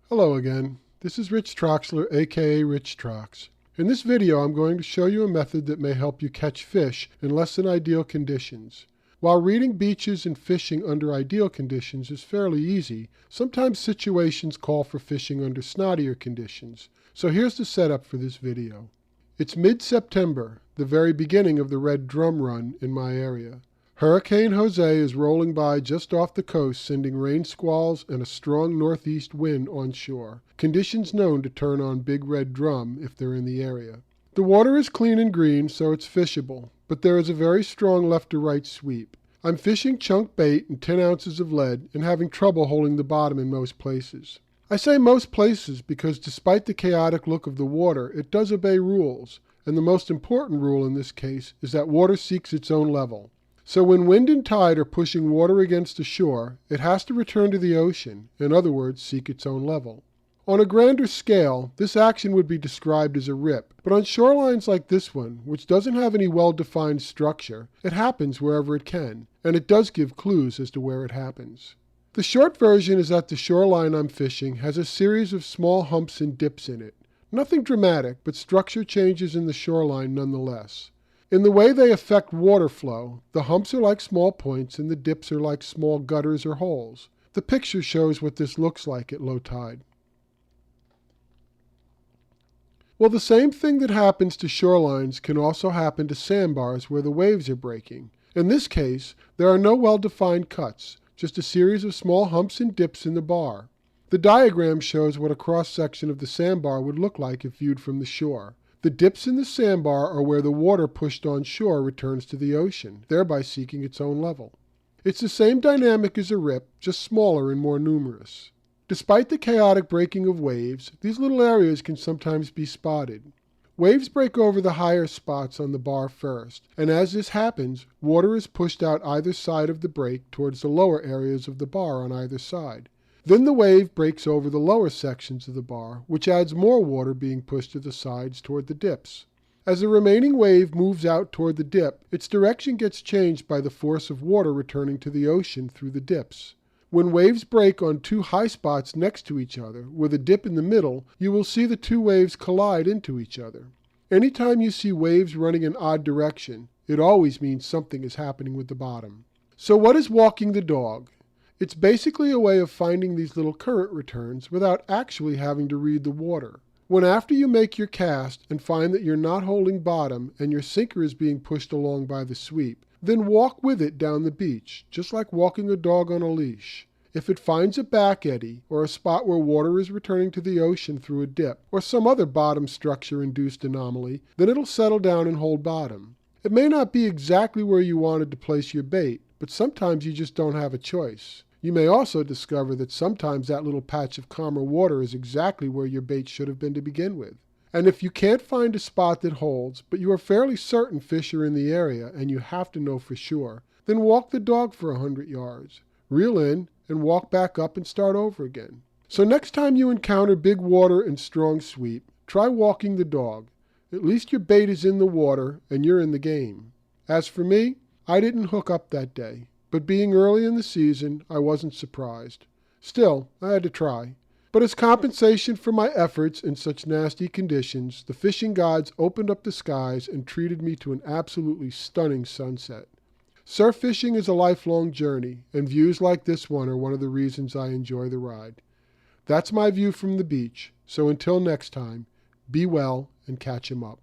Hello again. This is Rich Troxler, aka Rich Trox. In this video I'm going to show you a method that may help you catch fish in less than ideal conditions. While reading beaches and fishing under ideal conditions is fairly easy, sometimes situations call for fishing under snottier conditions. So here's the setup for this video. It's mid-September, the very beginning of the red drum run in my area. Hurricane Jose is rolling by just off the coast, sending rain squalls and a strong northeast wind onshore, conditions known to turn on big red drum if they're in the area. The water is clean and green, so it's fishable, but there is a very strong left to right sweep. I'm fishing chunk bait and 10 ounces of lead and having trouble holding the bottom in most places. I say most places because despite the chaotic look of the water, it does obey rules, and the most important rule in this case is that water seeks its own level. So when wind and tide are pushing water against the shore, it has to return to the ocean, in other words, seek its own level. On a grander scale, this action would be described as a rip, but on shorelines like this one, which doesn't have any well-defined structure, it happens wherever it can, and it does give clues as to where it happens. The short version is that the shoreline I'm fishing has a series of small humps and dips in it. Nothing dramatic, but structure changes in the shoreline nonetheless. In the way they affect water flow, the humps are like small points and the dips are like small gutters or holes. The picture shows what this looks like at low tide. Well, the same thing that happens to shorelines can also happen to sandbars where the waves are breaking. In this case, there are no well-defined cuts, just a series of small humps and dips in the bar. The diagram shows what a cross-section of the sandbar would look like if viewed from the shore. The dips in the sandbar are where the water pushed on shore returns to the ocean, thereby seeking its own level. It's the same dynamic as a rip, just smaller and more numerous. Despite the chaotic breaking of waves, these little areas can sometimes be spotted. Waves break over the higher spots on the bar first, and as this happens, water is pushed out either side of the break towards the lower areas of the bar on either side. Then the wave breaks over the lower sections of the bar, which adds more water being pushed to the sides toward the dips. As the remaining wave moves out toward the dip, its direction gets changed by the force of water returning to the ocean through the dips. When waves break on two high spots next to each other, with a dip in the middle, you will see the two waves collide into each other. Anytime you see waves running in odd direction, it always means something is happening with the bottom. So what is walking the dog? It's basically a way of finding these little current returns without actually having to read the water. When after you make your cast and find that you're not holding bottom and your sinker is being pushed along by the sweep, then walk with it down the beach, just like walking a dog on a leash. If it finds a back eddy, or a spot where water is returning to the ocean through a dip, or some other bottom structure-induced anomaly, then it'll settle down and hold bottom. It may not be exactly where you wanted to place your bait, but sometimes you just don't have a choice. You may also discover that sometimes that little patch of calmer water is exactly where your bait should have been to begin with. And if you can't find a spot that holds, but you are fairly certain fish are in the area and you have to know for sure, then walk the dog for 100 yards. Reel in and walk back up and start over again. So next time you encounter big water and strong sweep, try walking the dog. At least your bait is in the water and you're in the game. As for me, I didn't hook up that day. But being early in the season, I wasn't surprised. Still, I had to try. But as compensation for my efforts in such nasty conditions, the fishing gods opened up the skies and treated me to an absolutely stunning sunset. Surf fishing is a lifelong journey, and views like this one are one of the reasons I enjoy the ride. That's my view from the beach, so until next time, be well and catch 'em up.